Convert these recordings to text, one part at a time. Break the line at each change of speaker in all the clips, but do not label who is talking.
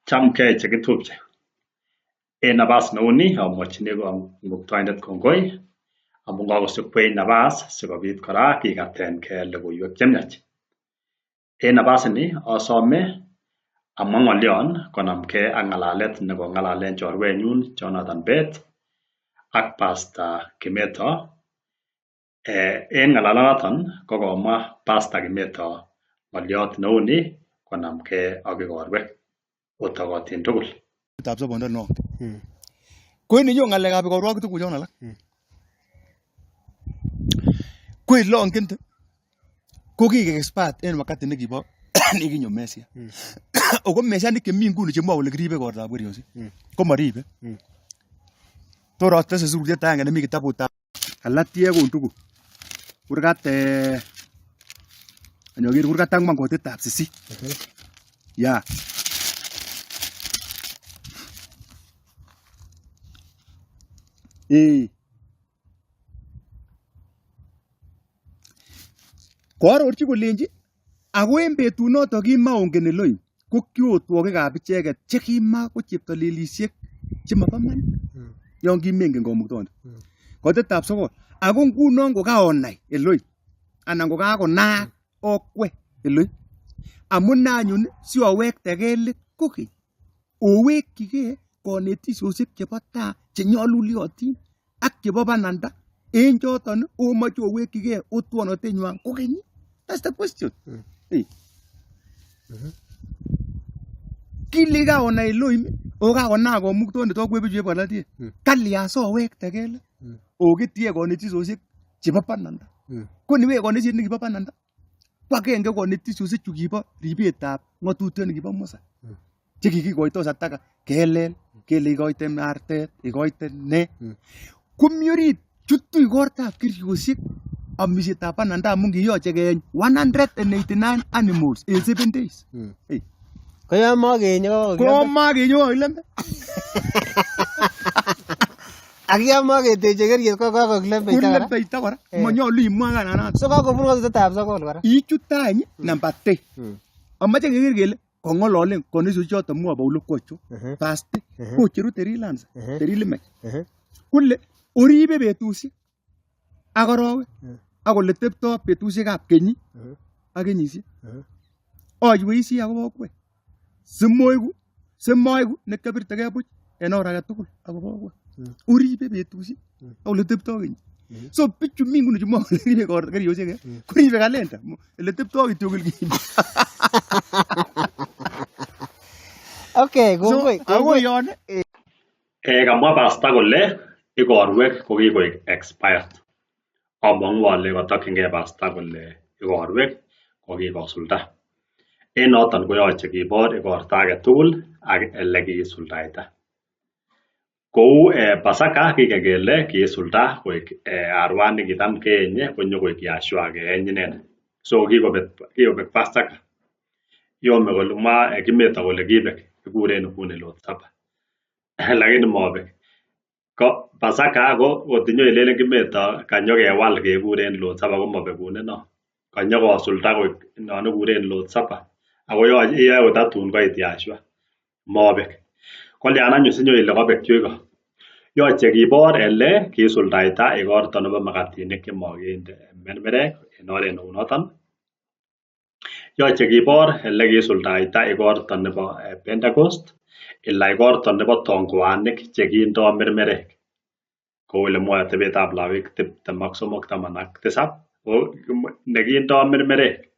Chamgei chekitupche. En nabas neuni amwachini Kamuktaindet kongoi amu kakosikweich nabas sikobit kora kikatenkei logoiwek chemiach. En nabasini asome amwa ng'olyon konamgei ak ng'alalet nekong'alalen chorwenyun Jonathan Bett ak Pastor Kimeto. En ng'alalanoton kokomwa Pastor Kimeto ng'olyot neuni konamgei ak igorwek otokotin tugul.
Tab sobondo no. Ko ini nyo ng'alekab igorwok tuguk chon alak. Ko ilongen ko kike expert en wakati nekibo nekinyo Mesia. Ako mesianik chemi nguni chemwoe kole kiribe igortab werioshek ko maribe. Tor atese surutiet agenge nemi kitabutab Galatia kon tugul. Kurgat anyoker kurgat angwan kotitab 8. Ya. Koarorchi kolenji ako en betunoto kimaongen Elohim ko kiotwogikab icheket chekima ko cheptolelisiek chemabo man yon kimengen Kamuktaindet. Kotetab 9 ako ngunon ko kaonai Elohim anan ko kakonaak okwe Elohim amun anyun si owektegei let kokeny owekyigei konetisiosiek chebo taa chenyoluliotin ak chebo bananda en choton omoche owekyigei otwonotenywan kokeny. That's the question. Kile kaonai Elohim o kakonaak Kamuktaindet okwe bichu chebo Galatia. Kalya sowektegei let oketie konetisiosiek chebo bananda. Ko niwe konetisiet nekibo bananda ko agenge konetisiosiek chu kibo ribetab ng'atutiet nekibo Musa chekikikoito sataka kelel kele ikoite artet ikoite ne komi orit chutu igortab keriosiek amisietab bananda amun kiyoche keeny 189 animals in 7 days.
Koyo magenyo
ilembe.
Akiya mageteche keriet ko
kakokilembeita kora. Manyolu imwa kananato.
So kakobun kotetab 9 kora.
Ichutany number 10. Amache keker kele kong'ololen konetisiosiek choton mwoe Paulo kocho. Fast kocheru terilansa, terilimech. Kole oribe betusiek ak arawek ak ole teptoi betusiekab kenyi ak kenyisiek. Oyweisie akobo okwe. Simoiku nekabirtegei buch en or age tugul akobo okwe. Uribe betusiek ak ole teptoi kenyi. So bichu mi nguni chumwa kole ribe keriosiek kuribe kalenda ele teptoi kityo kilkin.
Okay, kongoi.
Ako yon
Kamwa Pastor kole igorwek ko kikoik expired. Among'u ale katokyingei Pastor kole igorwek ko kikosulda. En noton koyoche kibor igorta age tugul ak ele kiisuldaita. Kou Pasaka kingen kele kiisulda koik arwani kitam keenye konyo koik Yashua keeny inendet. So kikobek Pasaka. Yome kole mwa Kimeto kole kibek kikuren nguni Lord's Supper. Lakini mobek. Ko Pasaka ko kotinyo ilelen Kimeto kanyo kewal kekuren Lord's Supper ko mobekune no. Kanyo kosulda koik non kikuren Lord's Supper. Ako yoe kotatun koit Yashua. Mobek. Kolyan anyun sinyo ile kobek chuiko. Yoche kibor ele kisuldaita igorto nebo makatinik chemokinde mermerek en oret neu noton. Yoche kibor ele kisuldaita igorto nebo Pentecost, ila igorto nebo tongwanik chekindo mermerek. Kou ele mwoe atebetab Lawi 23:17 ko nekindo mermerek.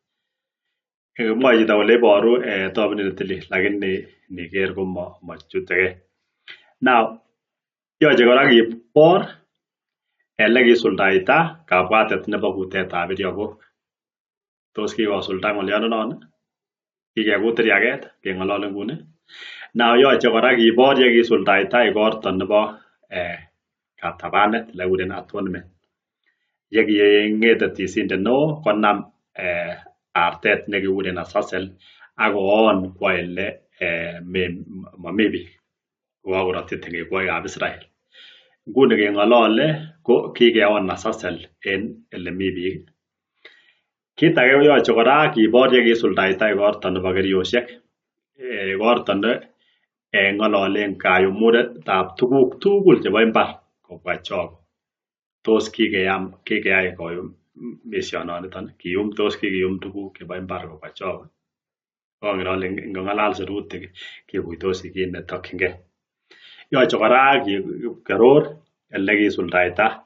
Mwoe chito kole iboru tobut netilil lakini niker ko mochutegei. Now yoche kora kibor ele kisuldaita kabwatet nebo kutetab iriokok. Tos kikosulda ng'olyononon? Kikekut iriaket keng'olole nguni. Now yoche kora kibor ye kisuldaita igorto nebo katabanet le kikuren atonement. Ye king'ete tisindet neo konam artet nekikuren Azazel ak koon kwo ele momi biik. Kokakorotyi tengekwoikab Israel. Nguni keng'olole ko kikeon Azazel en ele mi biik. Kit age koyoche kora kibor ye kisuldaita igorto nebo keriosiek. Igorto ng'ololen kayumunetab tuguk tugul chebo imbar kobwa chogo. Tos kikeyai koyumisiononiton, tos kikiyum tuguk chebo imbar kobwa chogo. Kongen ole ngong'alal sirutik kikuitosi kit netokyingei. Yoche kora kiaror ele kisuldaita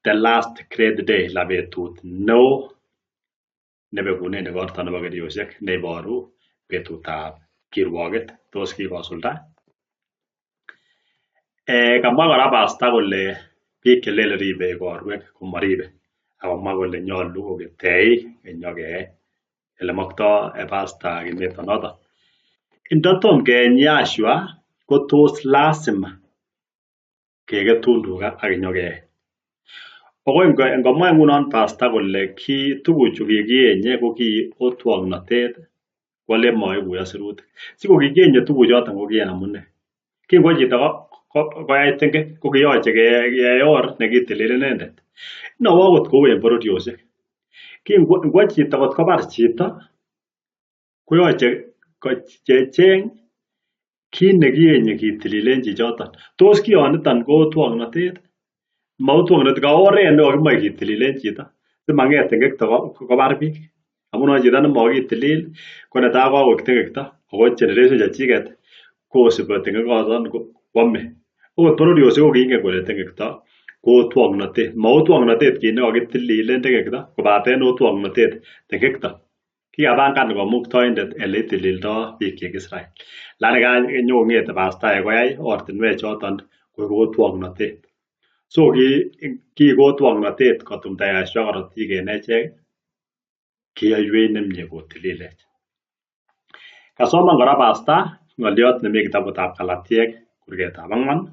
the last great day, la betut neo nebekunen igorto nebo keriosiek neiboru betutab kirwoget. Tos kikosulda? Kamwa kora pastor kole biik chelele ribe igorwek komaribe, akomwa kole nyolu koketei kenyokeyai ele moktoi pastor kinetonoton. Ndotom keeny Yashua ko tos lazima keketun tuga ak kinyokeyai. Ako ngomwa ngunon pastor kole tuguchu kikienye ko ki otwognotet wale maikuyo sirutik. Siko kikienye tuguchoton ko kiyan amune. Kingwo chito koyai tengek ko kiyoche keyai or nekitilil inendet. Inawo akot kou en bororiosiek. Kingwo chito kot kobar chito koyoche kocheng kit nekienye kitililen chichoton. Tos kioniton ko otwognotet? Ma otwognotet, ka oret nekokimoe kitililen chito simang'et tengekto kobar biik. Amun chito nemakitilil ko netai kokakoik tengekto ako generation chechiket kosibi tengekoton kwome. Okot bororiosiek ko kiingen kole tengekto ko otwognotet. Ma otwognotet kit nekakitililen tengekto kobaten otwognotet tengekto. Kikapangan Kamuktaindet ele itilildo biikchik Israel. Lakini kanyong'ete pastaek koyai ortinwek choton koik otwognotet. So kiik otwognotet kotumda Yashua korotik en echek, kiyoiwech nemie kotililech. Kasoman kora pastor ng'oliot nemi kitabutab Galatiek kurgetab 4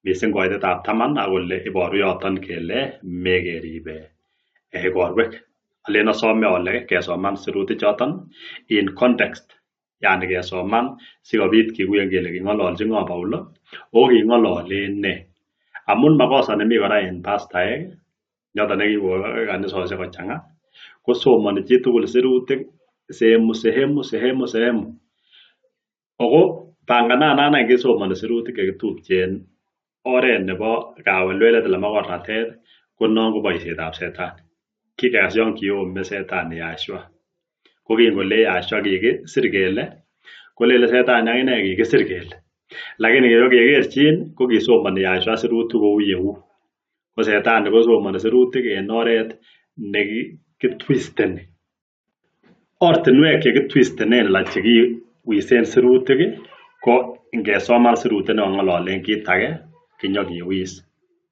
mising koitetab 10 ak kole iboru yoton kele mekeribe igorwek. Alen asome ole kesoman sirutik choton in context, yani kesoman sikobit kikuyen kele king'ololchi ng'o Paulo o king'ololen ne. Amun makosa nemi kora en pastaek yoton nekikon kanisosiek kochang'a kosomoni chitugul sirutik sehemu. Ako pangananan any kesomoni sirutik chekitupchen oret nebo kawelwelet eller makornatet ko non ko boisietab setan. Kikas yon kiome setan Yashua. Ko kingole Yashua kikisir kele kolele setan akine kikisir kele. Lakini kekerchin ko kisomoni Yashua sirutik kou yeu. Ko setan kosomoni sirutik en oret nekitwisteni. Ortinwek chekitwistenen ala chekiwisen sirutik ko ingesoman sirutiet nekang'ololen kit age kinyokiwis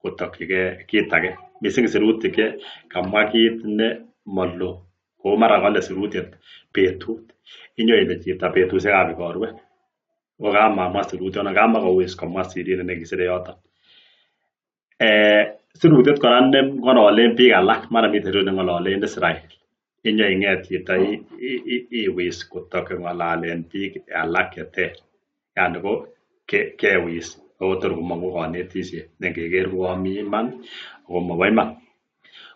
kotokyigei kit age. Mising sirutik che kamwa kit ne malo kou mara kale sirutiet betut, inyoile chito betusiekab igorwek ko kamamwa sirutiono, kamakowis komwa sirindet nekisire yoton. Sirutiet kora neng'ololen biik alak, mara miten sirutiet neng'ololen Israel, inyoing'et chito iwis kotok ng'olalen biik alak cheter, yani ko kewis ako tor komong'u konetisiet nengeker komi iman ako mobo iman.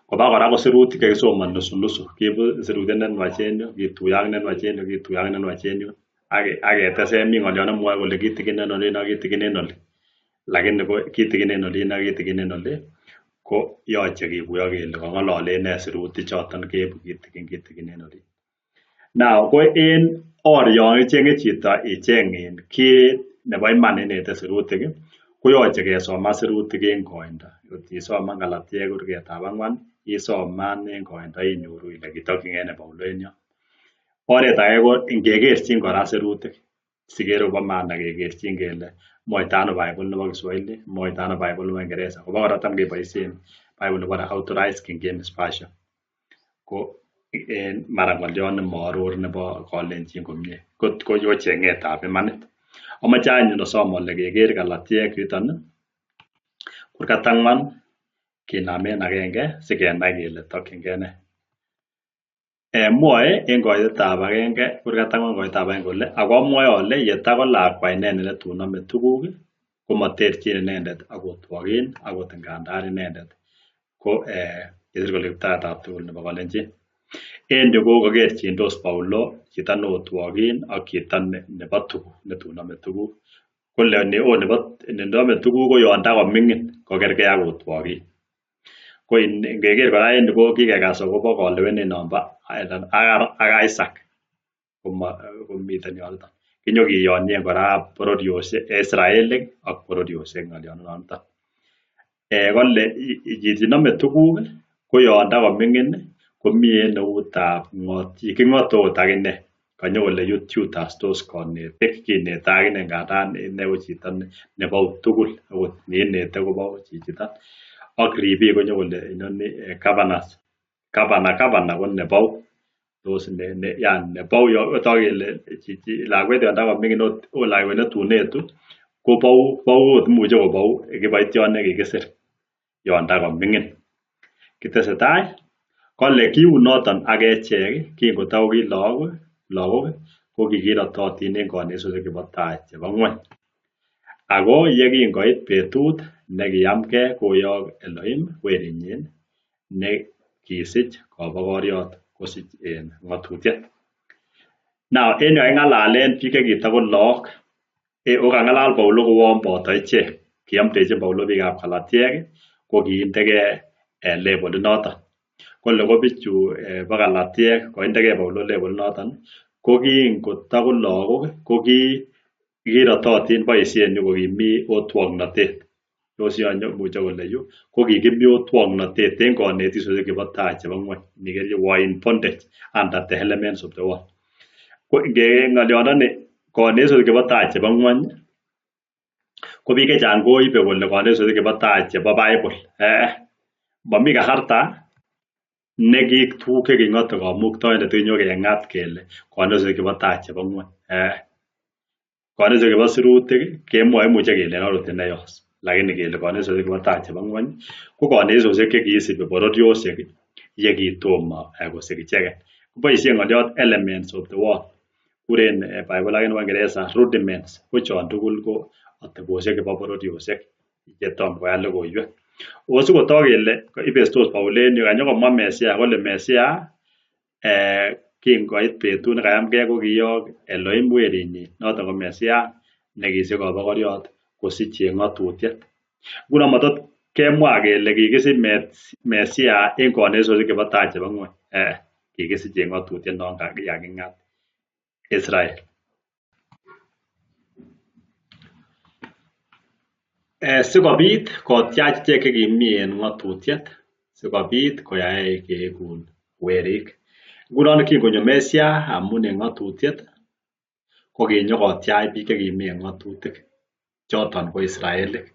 Koba kora ko sirutik chekisomoni nusu, kiibu sirutiet nenwach en yu kituiyo ak nenwach en yu, kituiyo ak nenwach en yu ak ketesen mi ng'oliot nemwoe kole kitiginen olin ak kitiginen oli, lakini ko kitiginen olin ak kitiginen oli ko yoche kikuyo kele kang'ololen ne sirutik choton keibu kitiginen olin. Now ko en or yon icheng'e chito icheng' kit nebo iman inete sirutik koyoche kesoman sirutik en koindo. Kot isoman Galatiek kurgetab 4 isoman en koindo inyoru ile kitokyingei ne Paulo en yon. Oret age ko ingekerchin kora sirutik sikere kobo maana kekerchin kele mwoito ano Bible nebo Kiswahili, mwoito ano Bible nebo Kingereza. Kobo kora tam keboisien Bible nebo Authorized King James Version. Ko en mara ng'oliot nemaaror nebo kolenjin komie ko cheng'etab imanit. Amache anyun asom ole keker Galatiek yuton kurgat 4 kinamen agenge sikenai kele tokyingei ne. Mwoe en koitetab 1 kurgat 4 koitetab 1 kole ako amwoe ole yetako lakwa inendet netun nome tuguk komaterchin inendet akotwogin akot ngandan inendet ko kisir kole kiptayat tugul nebo Kalenjin. En yu ko kakerchindos Paulo chito neotwogin ak chito nebo tuguk netun nome tuguk kole neo nendome tuguk ko yon takoming'in kokergei ak otwogik. Ko ngeker kora en ko kikekas akobo kolewenet nombo ak Isaac komiten yoton. Kinyokiyonyen kora bororiosiek Israelik ak bororiosiek ng'olionoton. Kole chichi nome tuguk ko yon takoming'in komi en eutab ng'otyi, king'ote ot akine kanyo kole yutastos konetik kinete akine ngadan ine ko chito nebo tugul akot neinete kobo chichiton ak ribik konyo kole inoni gavana ko nebo tos yani nebo yotok kele chichi lakwet yon takoming'in ot lakwet netun etu ko bou ot imuche kobou kiboityot nekikisir yon takoming'in. Kitesetai kole kiu noton ak echek kingotako ki lagok ko kikirototin en kanetisiosiek chebo tai chebo ng'wony. Ako yekingoit betut nekiyamgei koyok Elohim werinyin ne kisich kobokoriot kosich en ng'atutiet. Now en yu kaking'alalen biik chekitako laak o kang'alal Paulo kouon boto ichek, kiyomdechin Paulo biikab Galatiek ko kiindegei levelit noton. Kole ko bichu bo Galatiek koindegei Paulo levelit noton ko kingotako lagok ko kikirototin boisiet yu kokimi otwognotet. Tos muche kole yu ko kikimi otwognotet en kanetisiosiek chebo tai chebo ng'wony. Niker yu were in bondage under the elements of the world. Ko ng'oliondoni kanetisiosiek chebo tai chebo ng'wony ko biik chechang koibe kole kanetisiosiek chebo tai chebo Bible. Momi kasarta neki tuguk cheking'ote kamuktaindet kinyokeng'at kele kanetisiosiek chebo tai chebo ng'wony. Kanetisiosiek chebo sirutik kemwoe imuche kele orot ineyos, lakini kele kanetisiosiek chebo tai chebo ng'wony ko kanetisiosiek chekisibi bororiosiek yekitomo kosik icheket. Boisien ng'oliot elements of the world kuren Bible ak nebo Kingereza rudiments ko chon tugul ko atebosiek chebo bororiosiek chetom koyai logoiwek. Ako sikotok kele ibestos Paulo en yu kanyokomwa Mesia kole Mesia kingoit betut nekayamgei ko kiyok Elohim werinyin noton ko Mesia nekisich kobokoriot kosich en ng'atutiet. Nguno matot kemwa kele kikisich Mesia en kanetisiosiek chebo tai chebo ng'wony. Kikisich en ng'atutiet non kaking'at Israel. Sikobit kotiach ichek chekimi en ng'atutiet sikobit koyai keekun werik. Ngunon kingonyo Mesia amun en ng'atutiet ko kinyokotiach biik chekimi en ng'atutik choton ko Israelik.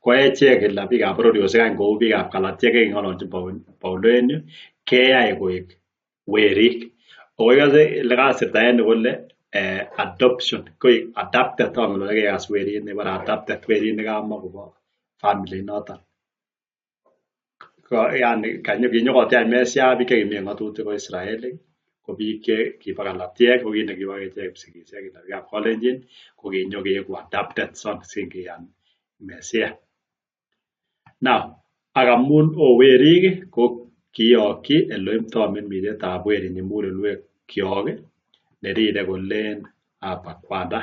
Ko echek biikab bororiosiek any kou biikab Galatiek cheking'ololchin Paulo en yu keyai koik werik. Ako ikose ile kasirta en yu kole adoption koik adapted angen ole kekas werit nebore adapted werit nekamakobo family noton. Yani kinyokotiach Mesia biik chekimi en ng'atutik ko Israelik ko biik chekibo Galatiek ko kit nekibo echek kipsigisiek biikab Kalenjin ko kinyokeeku adapted sons singiyan Mesia. Now ak amun werik ko kiyokyi Elohim tamirmirietab werinyin mugulelwek kyok nerire kolen Abba kwanda.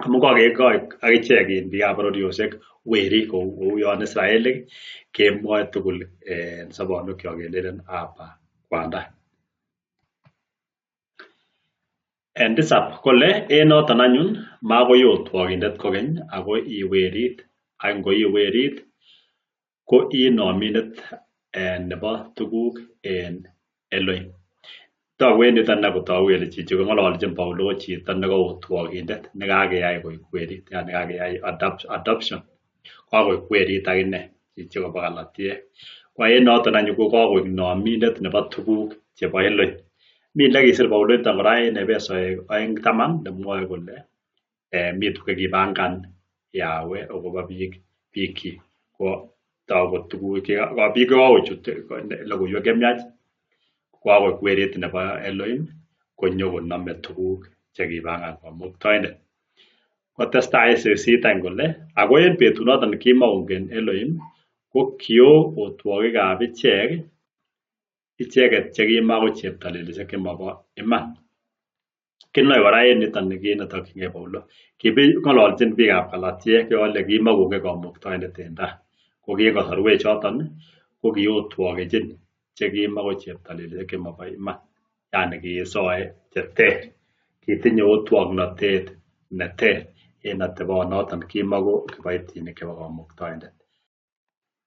Amun kakekoik akichek biikab bororiosiek werik kou yon Israelik kemwoe tugul en sobonwekyok kelelen Abba kwanda. En tisab kole en noton anyun makoi otwogindet kokeny ako iwerit ak ngoi werit ko inomindet nebo tuguk en Elohim. Togu en yuton kotogu kele chichi kong'ololchin Paulo ko chito nekaotwogindet nekakeyai koik werit yani kakeyai adoption kakoik werit akine chichi kobo Galatiek. Ko en noton anyun ko kakoik nomindet nebo tuguk chebo Elohim. Mi nekisir Paulo niton kora en Efesoek 2:10 nemwoe kole mi tuguk chekipangan Yahweh akobo biikyi ko togu tuguk biik chekokochut logoiwek chemiach kokakoik werit nebo Elohim konyo konome tuguk chekipangan kamuktaindet. Kotestai sisit any kole ako en betunoton kimakongen Elohim ko kio otwogikab icheket chekimako cheptalelisiek chemobo iman. Kinoe kora en niton kit netokyingei Paulo. Ng'ololchin biikab Galatia kole kimakongen Kamuktaindet en tai. Ko ki en kasarwek choton ko kiotwokechin chekimako cheptolelisiek chemobo iman. Yani kisoe cheter. Kitinye otwoknotet neter en atebonoton kimako kiboitinik chebo Kamuktaindet.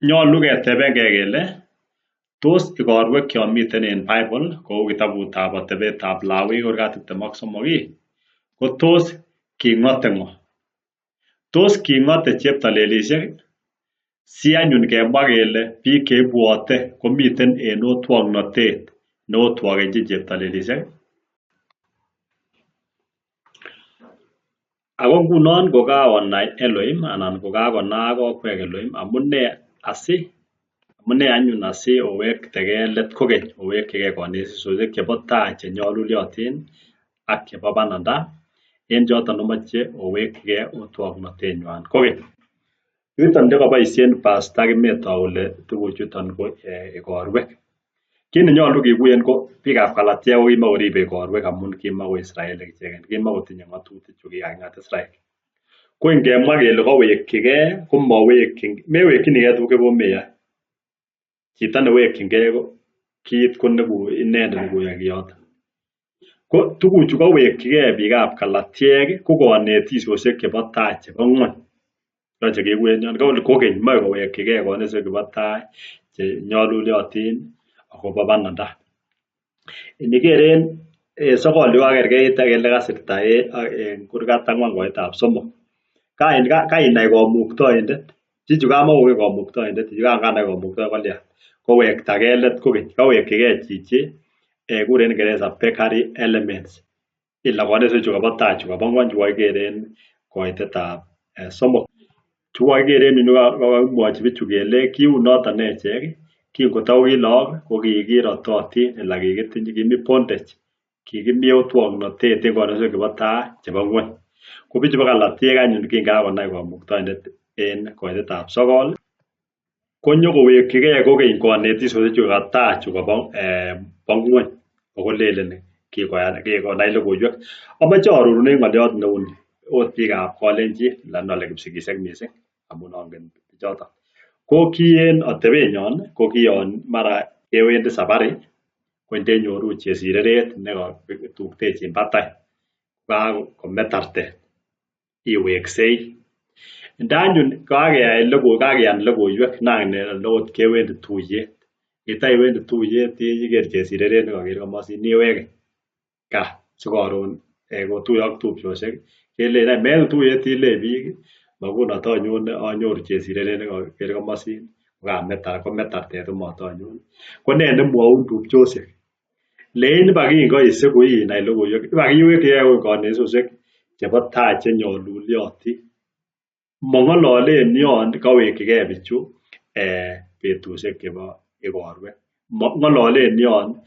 Nyolu ketebengei kele tos igorwek chon miten en Bible kou kitabutab atebetab Lawi kurgat 23 ko tos king'ote ng'o? Tos king'ote cheptolelisiek si anyun kemwa kele biik cheibwote komiten en otwoknotet neotwokechin cheptolelisiek? Ako ngunon kokakonai Elohim anan kokakonaak okwek Elohim amune anyun asi owektegei let kokeny owekyigei konetisiosiek chebo tai chenyoluliotin ak chebo bananda en choton omoche owekyigei otwoknotenywan kokeny. Yuton chekoboisien Pastor Kimeto kole tuguchuton ko igorwek. Kit nenyolu kikuyen ko biikab Galatia ko kimakoribe igorwek amun kimako Israelik icheken, kimakotinye ng'atutik chu kikaking'at Israel. Ko ingemwa kele kowekyigei ko mewekyinigei tuguk chekomeyoe. Chito newekyingei kit ko inendet nekoyoe kiyoton. Ko tuguchu kowekyigei biikab Galatiek ko konetisiosiek chebo tai chebo ng'wony. Yoche kekuyen yon kole kokeny moe kowekyigei konetisiosiek chebo tai chenyoluliotin akobo bananda. Inigeren sokol yu kakerkeit kele kasirta en kurgat 4:3. Kainai Kamuktaindet. Chichu kamakongen Kamuktaindet. Kanai Kamuktaindet kolya kowektagei let kokeny. Kawekyigei chichi kuren Ingereza Pecary elements. Ila konetisiosiek chebo tai chu kobo ng'wony chu kokikeren koitetab 3. Chu kokikeren yu kokakimwochi bichu kele kiu noton echek kingotau ki look ko kikiratotin ila kimi bondage, kikimi otwoknotet en konetisiosiek chebo tai chebo ng'wony. Ko bichu bo Galatiek anyun kingakonai Kamuktaindet en koitetab 9 konyokowekyigei kokeny konetisiosiek chu bo tai chu kobo ng'wony ako lelen kikonai logoiwek. Amoche arorunen ng'olyot neuni ot biikab Kalenjin nole kipsigisiek mising amun angen bichoton. Ko ki en atebenyon ko kiyon mara kewendi safari ko ndenyoru chesireret nekatuktechin batai kakomet artet iweksei. Ndanyun kakeyan logoiwek nan ot kewendi tuyet. Kitaiwendi tuyet iker chesireret nekaker komosin iwege gaa sikoron kotuiyo ak tupchosiek kelen mewe tuyet ile biik makunon anyoru chesireret nekaker komosin komet artet matanyone. Ko ne nemwoun tupchosiek? Lein ibakingoisiku inai logoiwek ibakiwekyigei konetisiosiek chebo tai chenyoluliotin. Mong'ololen yon kawekyigei bichu betusiek chebo igorwek. Ng'ololen yon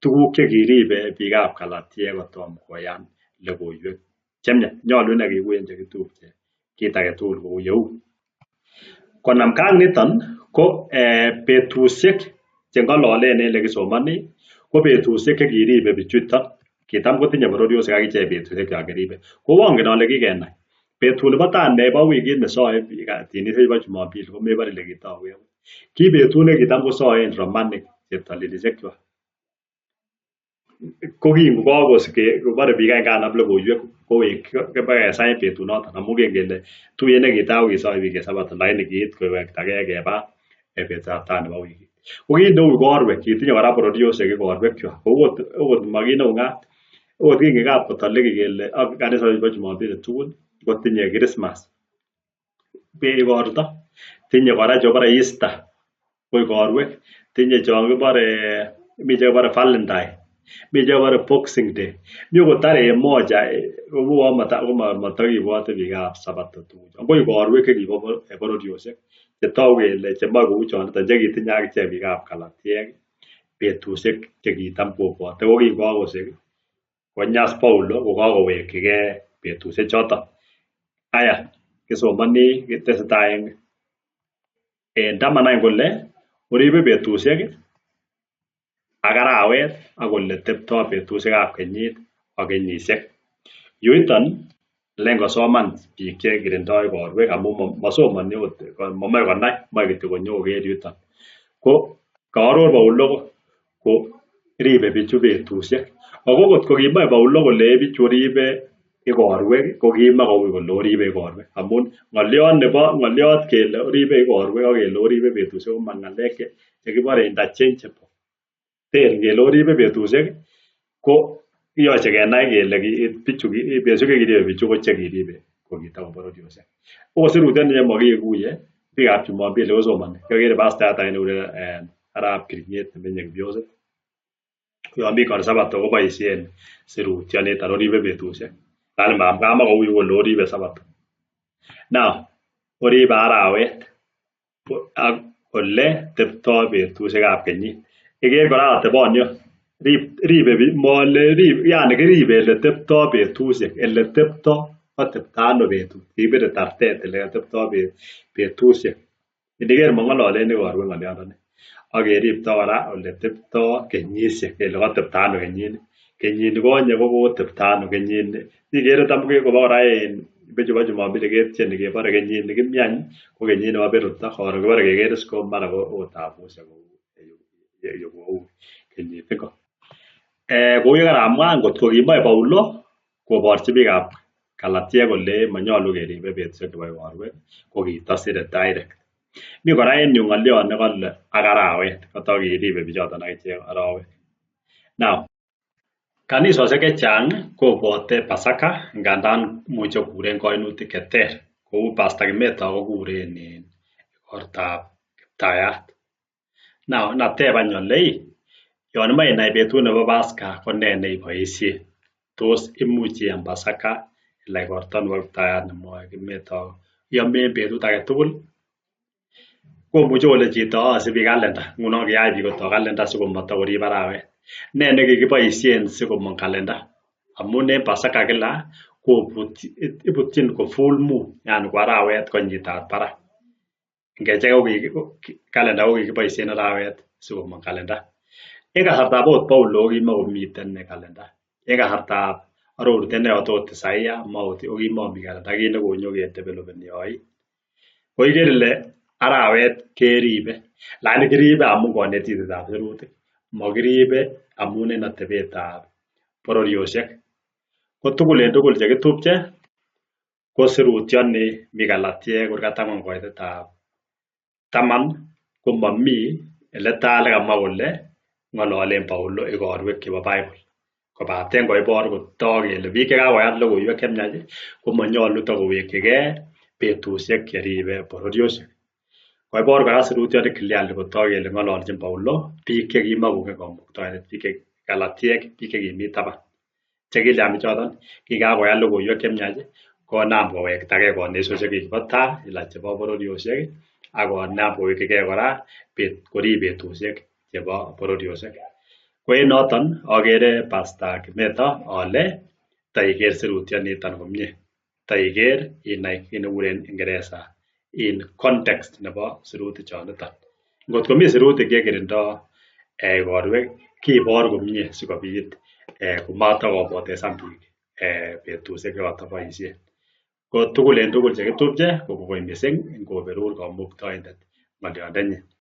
tuguk chekiribe biikab Galatiek kotom koyan logoiwek chemiach. Nyolu inei kekuyen chekitupche kit age tugul kou yeu. Konamgei ak niton ko betusiek cheng'ololen en lekisomoni ko betusiek chekiribe bichuton. Kitam kotinye bororiosiek akichek betusiek chon kiribe. Ko angen ale kikenai. Betut nebo tai nebo wikit nesoe tinishe chebo Jumapili ko mebore ile kitou. Ki betut nekitam kosoen Romanik cheptolelisiek chwak. Ko kingokobore biik any kanam logoiwek kobakesai betunoton amun kingen kele tuyet nekitai ko kisoe biik Sabato lakini kiit kowektagei keba betutab tai nebo wikit. Ko kit neu igorwek kitinye kora bororiosiek igorwekwak. Kou ot makit neu ng'at ot kingen Katolik kele ak kanisa chebo Jumapili tugul kotinye Christmas igorto. Tinye kora chebore Easter ko igorwek. Tinye chon kibore mi chekibore Valentine. Mi chekibore Boxing Day. Mi okot tarehe 1 komatakibwote biikab Sabato tugul. Ko igorwek chekibo bororiosiek chetogu kele chemoe kou choniton chekitinye akichek biikab Galatiek betusiek chekitam kobwote ko kingokosek konyas Paulo kokakowekyigei betusiek choton. Aya kisomoni tesetai en taman any kole oribe betusiek ak arawet ak ole teptoi betusiekab kenyit ak kenyisiek. Yuiton lengosoman biik che kirindoi igorwek amun masomani okot momoe konai, moe kityo konyo koker yuton. Ko kaaror Paulo ko ribe bichu betusiek. Ako kot ko kimoe Paulo kole bichu ribe igorwek ko kimakoui kole oribe igorwek amun ng'oliot kele oribe igorwek ak kele oribe betusiek ko mangalek chekibore interchangeable. Ter ngele oribe betusiek ko yoche kenai kele bichu betusiek chekiribe bichu ko chekiribe ko kitako bororiosiek. Ko sirutiet ne makikuye biikab Jumapili kosomoni. Kiakere pastayat age nekikuren Arap Kipng'et nemenye Kibioset. Yon mi Sabato koboisien sirutioniton oribe betusiek. Lakini kamakoui kole oribe Sabato. Now oribe arawet ak ole teptoi betusiekab kenyit. Iker kora ateboni yani kiribe ele teptoi betusiek, ele teptoi atepto ano betut. Kibire tartet ele teptoi betusiek. Indiker mang'ololen igorwek ng'oliondoni. Ak keripto kora ole teptoi kenyisiek, ele katepto ano kenyini. Kenyini konye ko kotepto ano kenyini. Ikere tam kobo kora bichu bo Jumapili ketieni kebore kenyini kimiany ko kenyini bo beruto. Karon kibore kekeris ko mara ko otabusiek kou kenyit ingo. Kou yekaramwa ngot ko kimoe Paulo koborchi biikab Galatia kole manyolu keribe betusiek chebo igorwek ko kitasire direct. Mi kora en yu ng'oliot nekole ak arawet katakeribe bichoton akichek arawet. Now kanisosiek chechang kobwote Pasaka ngandan muche kokuren kainutik cheter kou Pastor Kimeto kokuren igortab Kiptayat. Now nateb any ole yon imoe inai betut nebo Pasaka ko ne neiboisien. Tos imuch iyam Pasaka ila igorto nebo Kiptayat nemwoe Kimeto iyomen betut age tugul. Komuche kole chito asibi kalenda. Ngunon kiyach biik koto kalenda sikomatorib arawet. Ne nekikiboisien sikomong kalenda amun en Pasaka kila ibutyin ko full moon yani ko arawet konyitat barak. Ngechek kalenda ko kikiboisien arawet sikomong kalenda. En kasartab ot Paulo kimakomiten kalenda. En kasartab arorutiet neyote ot Isaiah kokimomi kalenda kit nekonyo kedevelopeni yoi. Ko ikere ile arawet keribe lakini kiribe amun konetitetab sirutik. Makiribe amun en atebetab bororiosiek. Ko tugul en tugul chekitupche ko sirutioni mi Galatia kurgat ang'wan koitetab 10 ko mami ele taa lekamwa kole ng'ololen Paulo igorwek chebo Bible. Kobaten koibor kotok kele biik chekakoyat logoiwek chemiach komanyolu takowekchigei betusiek cheribe bororiosiek. Koibor kora sirutioni clearly kotok kele ng'ololchin Paulo biik chekimakongen kamuktaindet, biik Galatiek, biik chekimi taban. Chekilian bichoton kikakoyat logoiwek chemiach konam kowektage konesosiek kibo tai ila chebo bororiosiek ak konam kowekchigei kora korib betusiek chebo bororiosiek. Ko en noton agere Pastor Kimeto ale taiker sirutioniton komie. Taiker inai kit nekikuren Ingereza in context nebo sirutik choniton. Ngot komi sirutik chekirindoi igorwek kibor komie sikobit komatakobotesen biik betusiek chekataboisien. Ko tugul en tugul chekitupche ko kongoi missing ngoberur kamuktaindet ng'oliondenyin.